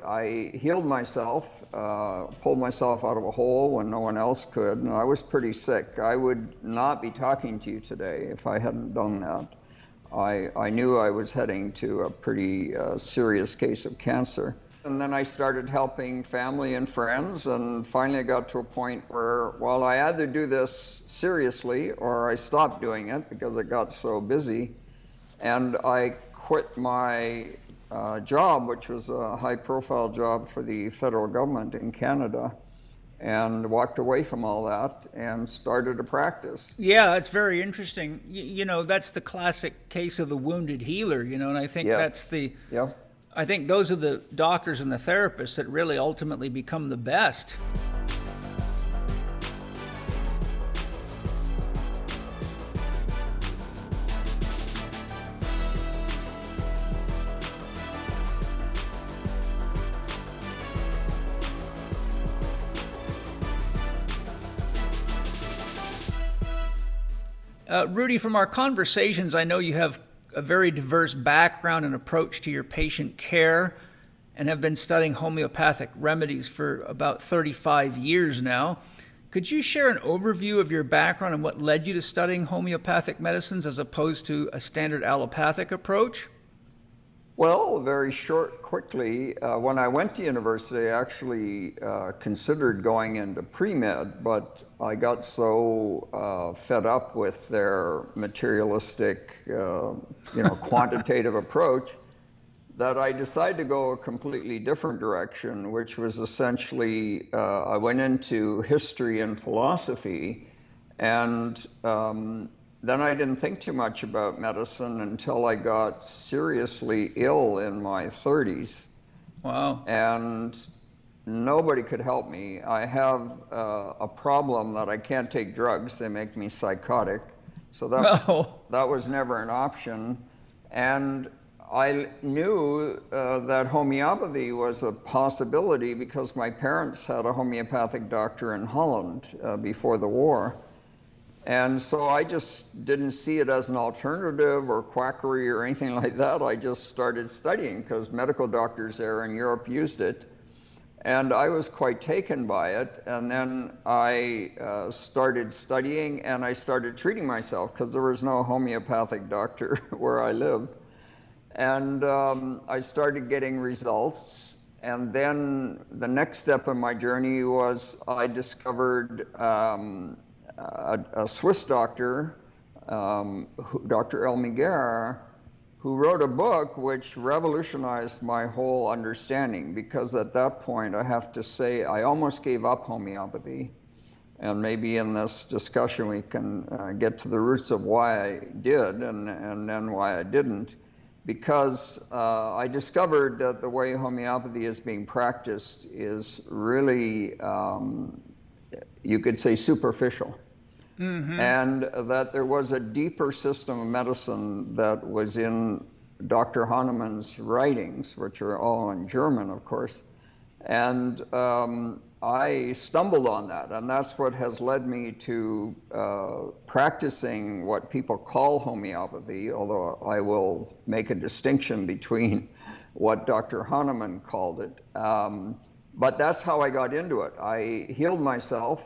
I healed myself, pulled myself out of a hole when no one else could, and I was pretty sick. I would not be talking to you today if I hadn't done that. I knew I was heading to a pretty serious case of cancer. And then I started helping family and friends, and finally I got to a point where, well, I either do this seriously or I stopped doing it because it got so busy. And I quit my job, which was a high-profile job for the federal government in Canada, and walked away from all that and started a practice. Yeah, that's very interesting. You know, that's the classic case of the wounded healer, you know, and I think that's the... Yeah. I think those are the doctors and the therapists that really ultimately become the best. Rudi, from our conversations, I know you have a very diverse background and approach to your patient care and have been studying homeopathic remedies for about 35 years now. Could you share an overview of your background and what led you to studying homeopathic medicines as opposed to a standard allopathic approach? Well, very quickly, when I went to university, I actually considered going into pre-med, but I got so fed up with their materialistic, quantitative approach that I decided to go a completely different direction, which was essentially, I went into history and philosophy, and then I didn't think too much about medicine until I got seriously ill in my 30s. Wow. And nobody could help me. I have a problem that I can't take drugs. They make me psychotic. So that was never an option. And I knew that homeopathy was a possibility because my parents had a homeopathic doctor in Holland before the war. And so I just didn't see it as an alternative or quackery or anything like that. I just started studying because medical doctors there in Europe used it. And I was quite taken by it. And then I started studying and I started treating myself because there was no homeopathic doctor where I lived. And I started getting results. And then the next step in my journey was I discovered a Swiss doctor, Dr. Elmiger, who wrote a book which revolutionized my whole understanding, because at that point, I have to say, I almost gave up homeopathy. And maybe in this discussion we can get to the roots of why I did and then why I didn't. Because I discovered that the way homeopathy is being practiced is really, you could say, superficial. Mm-hmm. And that there was a deeper system of medicine that was in Dr. Hahnemann's writings, which are all in German, of course. And I stumbled on that, and that's what has led me to practicing what people call homeopathy, although I will make a distinction between what Dr. Hahnemann called it. But that's how I got into it. I healed myself,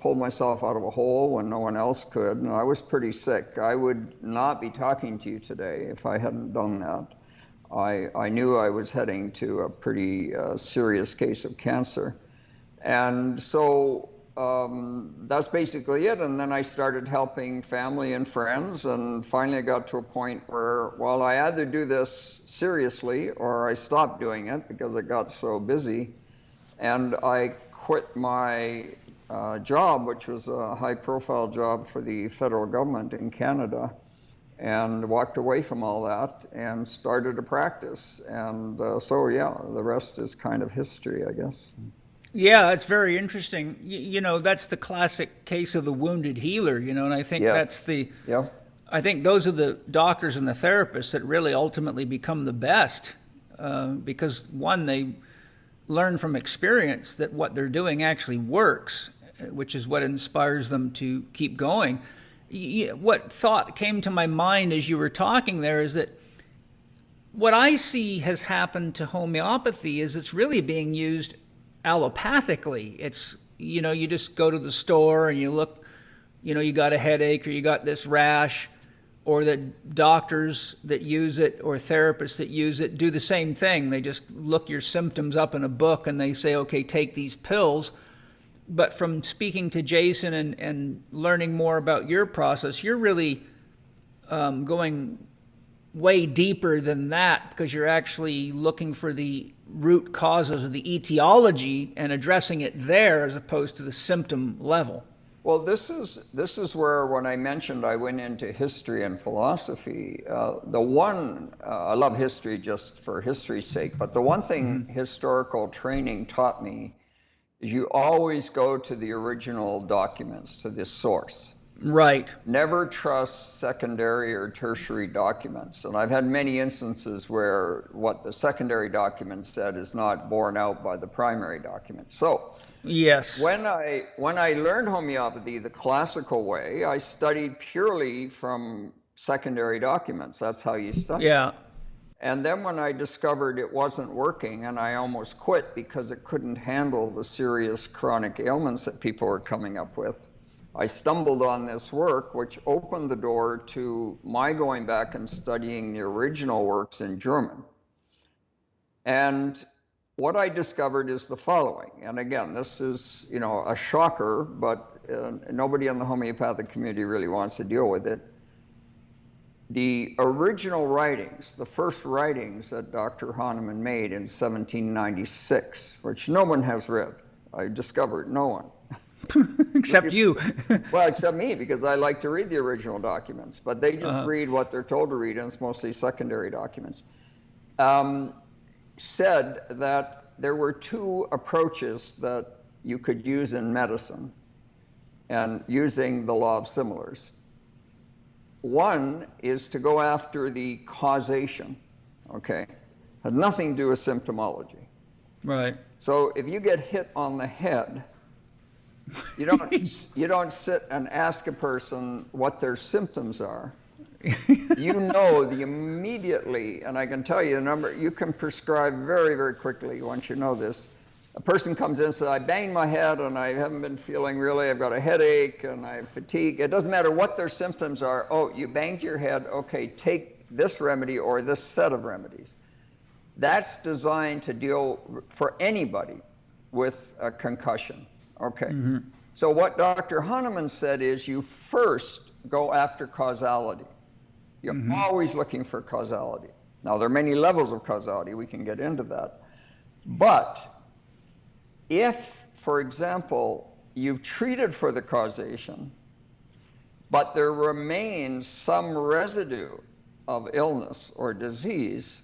pulled myself out of a hole when no one else could, and I was pretty sick. I would not be talking to you today if I hadn't done that. I knew I was heading to a pretty serious case of cancer. And so that's basically it. And then I started helping family and friends, and finally I got to a point where, well, I either do this seriously or I stopped doing it because it got so busy. And I quit my job, which was a high-profile job for the federal government in Canada, and walked away from all that and started a practice. And so, yeah, the rest is kind of history, I guess. Yeah, that's very interesting. You know, that's the classic case of the wounded healer, you know, and I think that's the... Yeah. I think those are the doctors and the therapists that really ultimately become the best because, one, they learn from experience that what they're doing actually works, which is what inspires them to keep going. What thought came to my mind as you were talking there is that what I see has happened to homeopathy is it's really being used allopathically. It's, you just go to the store and you look, you got a headache or you got this rash, or that doctors that use it or therapists that use it do the same thing. They just look your symptoms up in a book and they say, okay, take these pills. But from speaking to Jason and learning more about your process, you're really going way deeper than that, because you're actually looking for the root causes of the etiology and addressing it there as opposed to the symptom level. Well, this is where, when I mentioned I went into history and philosophy, I love history just for history's sake, but the one thing historical training taught me is you always go to the original documents, to the source. Right. Never trust secondary or tertiary documents. And I've had many instances where what the secondary document said is not borne out by the primary document. So, yes. When I learned homeopathy the classical way, I studied purely from secondary documents. That's how you study. Yeah. And then when I discovered it wasn't working, and I almost quit because it couldn't handle the serious chronic ailments that people were coming up with, I stumbled on this work, which opened the door to my going back and studying the original works in German. And what I discovered is the following, and again, this is, a shocker, but nobody in the homeopathic community really wants to deal with it. The original writings, the first writings that Dr. Hahnemann made in 1796, which no one has read, I discovered no one. Except you. Well, except me, because I like to read the original documents, but they just read what they're told to read, and it's mostly secondary documents. Said that there were two approaches that you could use in medicine, and using the law of similars. One is to go after the causation, okay? Had nothing to do with symptomology. Right. So if you get hit on the head, you don't sit and ask a person what their symptoms are. You know immediately, and I can tell you a number, you can prescribe very, very quickly once you know this. A person comes in and says, I banged my head and I haven't been feeling really, I've got a headache and I have fatigue. It doesn't matter what their symptoms are. Oh, you banged your head, okay, take this remedy or this set of remedies. That's designed to deal for anybody with a concussion. Okay. Mm-hmm. So what Dr. Hahnemann said is you first go after causality. You're always looking for causality. Now, there are many levels of causality. We can get into that. But if, for example, you've treated for the causation, but there remains some residue of illness or disease,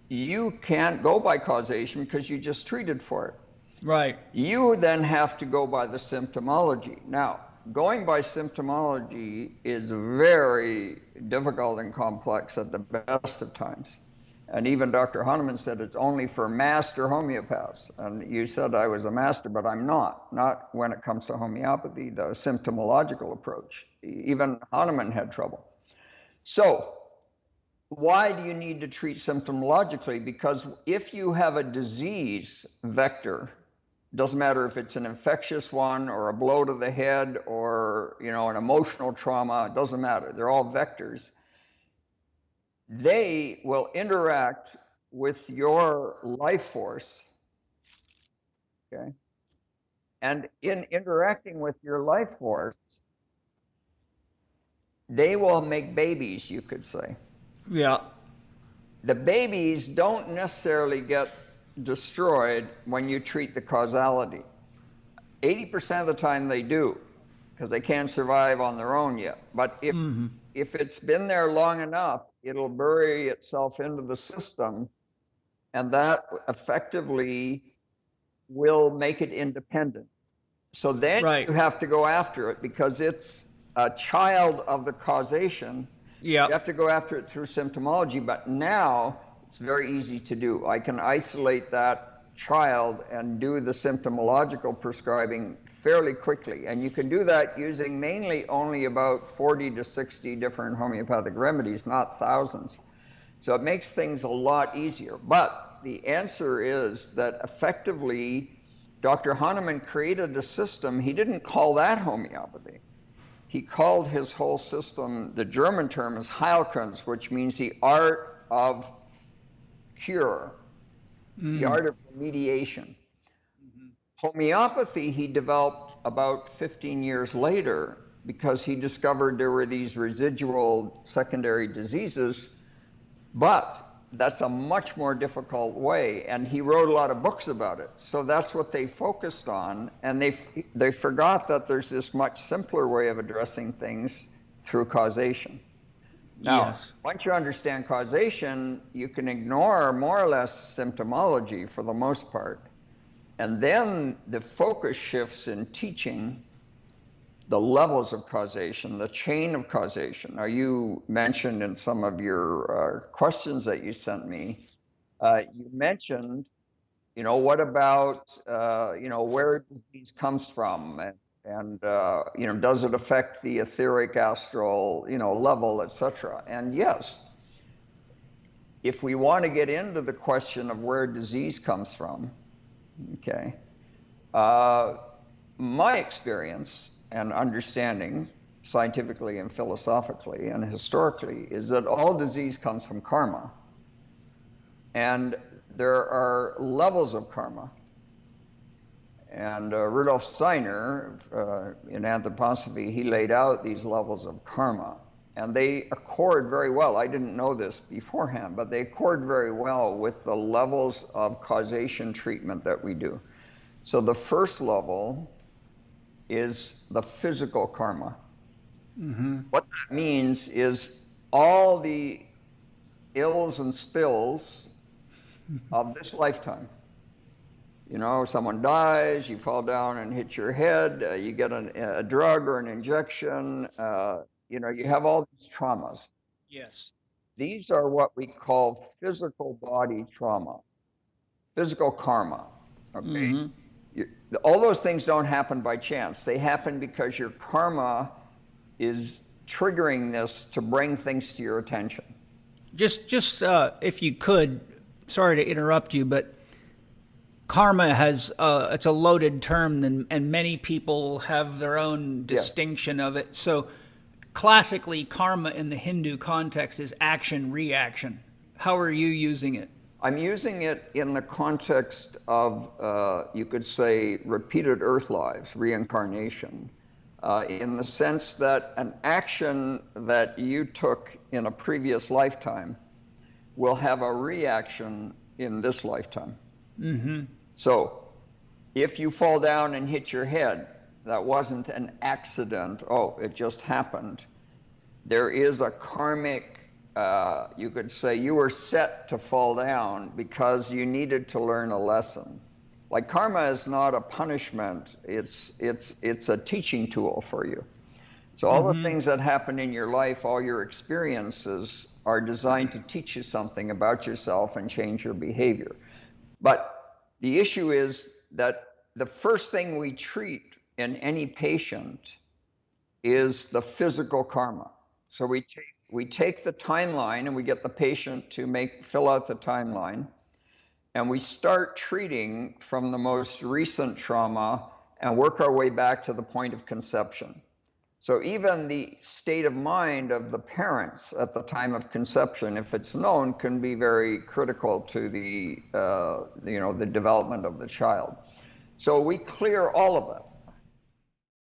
you can't go by causation because you just treated for it. Right. You then have to go by the symptomology. Now, going by symptomology is very difficult and complex at the best of times. And even Dr. Hahnemann said it's only for master homeopaths. And you said I was a master, but I'm not when it comes to homeopathy, the symptomological approach. Even Hahnemann had trouble. So why do you need to treat symptomologically? Because if you have a disease vector, doesn't matter if it's an infectious one or a blow to the head or, an emotional trauma, it doesn't matter. They're all vectors. They will interact with your life force, okay? And in interacting with your life force, they will make babies, you could say. Yeah. The babies don't necessarily get destroyed when you treat the causality. 80% of the time they do, because they can't survive on their own yet. But if it's been there long enough, it'll bury itself into the system, and that effectively will make it independent. So then you have to go after it because it's a child of the causation. Yeah. You have to go after it through symptomology, but now it's very easy to do. I can isolate that child and do the symptomological prescribing fairly quickly. And you can do that using mainly only about 40 to 60 different homeopathic remedies, not thousands. So it makes things a lot easier. But the answer is that effectively, Dr. Hahnemann created a system. He didn't call that homeopathy. He called his whole system, the German term is Heilkunst, which means the art of cure, the art of remediation. Homeopathy he developed about 15 years later because he discovered there were these residual secondary diseases, but that's a much more difficult way, and he wrote a lot of books about it. So that's what they focused on, and they forgot that there's this much simpler way of addressing things through causation. Now, Yes. Once you understand causation, you can ignore more or less symptomology for the most part. And then the focus shifts in teaching the levels of causation, the chain of causation. Now, you mentioned in some of your questions that you sent me, you mentioned, what about, where disease comes from, and does it affect the etheric, astral, level, etc. And yes, if we want to get into the question of where disease comes from, okay, my experience and understanding, scientifically and philosophically and historically, is that all disease comes from karma. And there are levels of karma. And Rudolf Steiner, in Anthroposophy, he laid out these levels of karma. And they accord very well. I didn't know this beforehand, but they accord very well with the levels of causation treatment that we do. So the first level is the physical karma. What that means is all the ills and spills of this lifetime. Someone dies, you fall down and hit your head, you get a drug or an injection, you have all these traumas. Yes. These are what we call physical body trauma, physical karma, okay? All those things don't happen by chance. They happen because your karma is triggering this to bring things to your attention. Just if you could, sorry to interrupt you, but karma has, it's a loaded term, and many people have their own distinction of it. So classically, karma in the Hindu context is action-reaction. How are you using it? I'm using it in the context of, you could say, repeated earth lives, reincarnation, in the sense that an action that you took in a previous lifetime will have a reaction in this lifetime. So if you fall down and hit your head, that wasn't an accident, it just happened. There is a karmic, you could say you were set to fall down because you needed to learn a lesson. Like, karma is not a punishment, it's a teaching tool for you. So all the things that happen in your life, all your experiences, are designed to teach you something about yourself and change your behavior. But the issue is that the first thing we treat in any patient is the physical karma. So we take the timeline and we get the patient to fill out the timeline, and we start treating from the most recent trauma and work our way back to the point of conception. So even the state of mind of the parents at the time of conception, if it's known, can be very critical to the development of the child. So we clear all of that.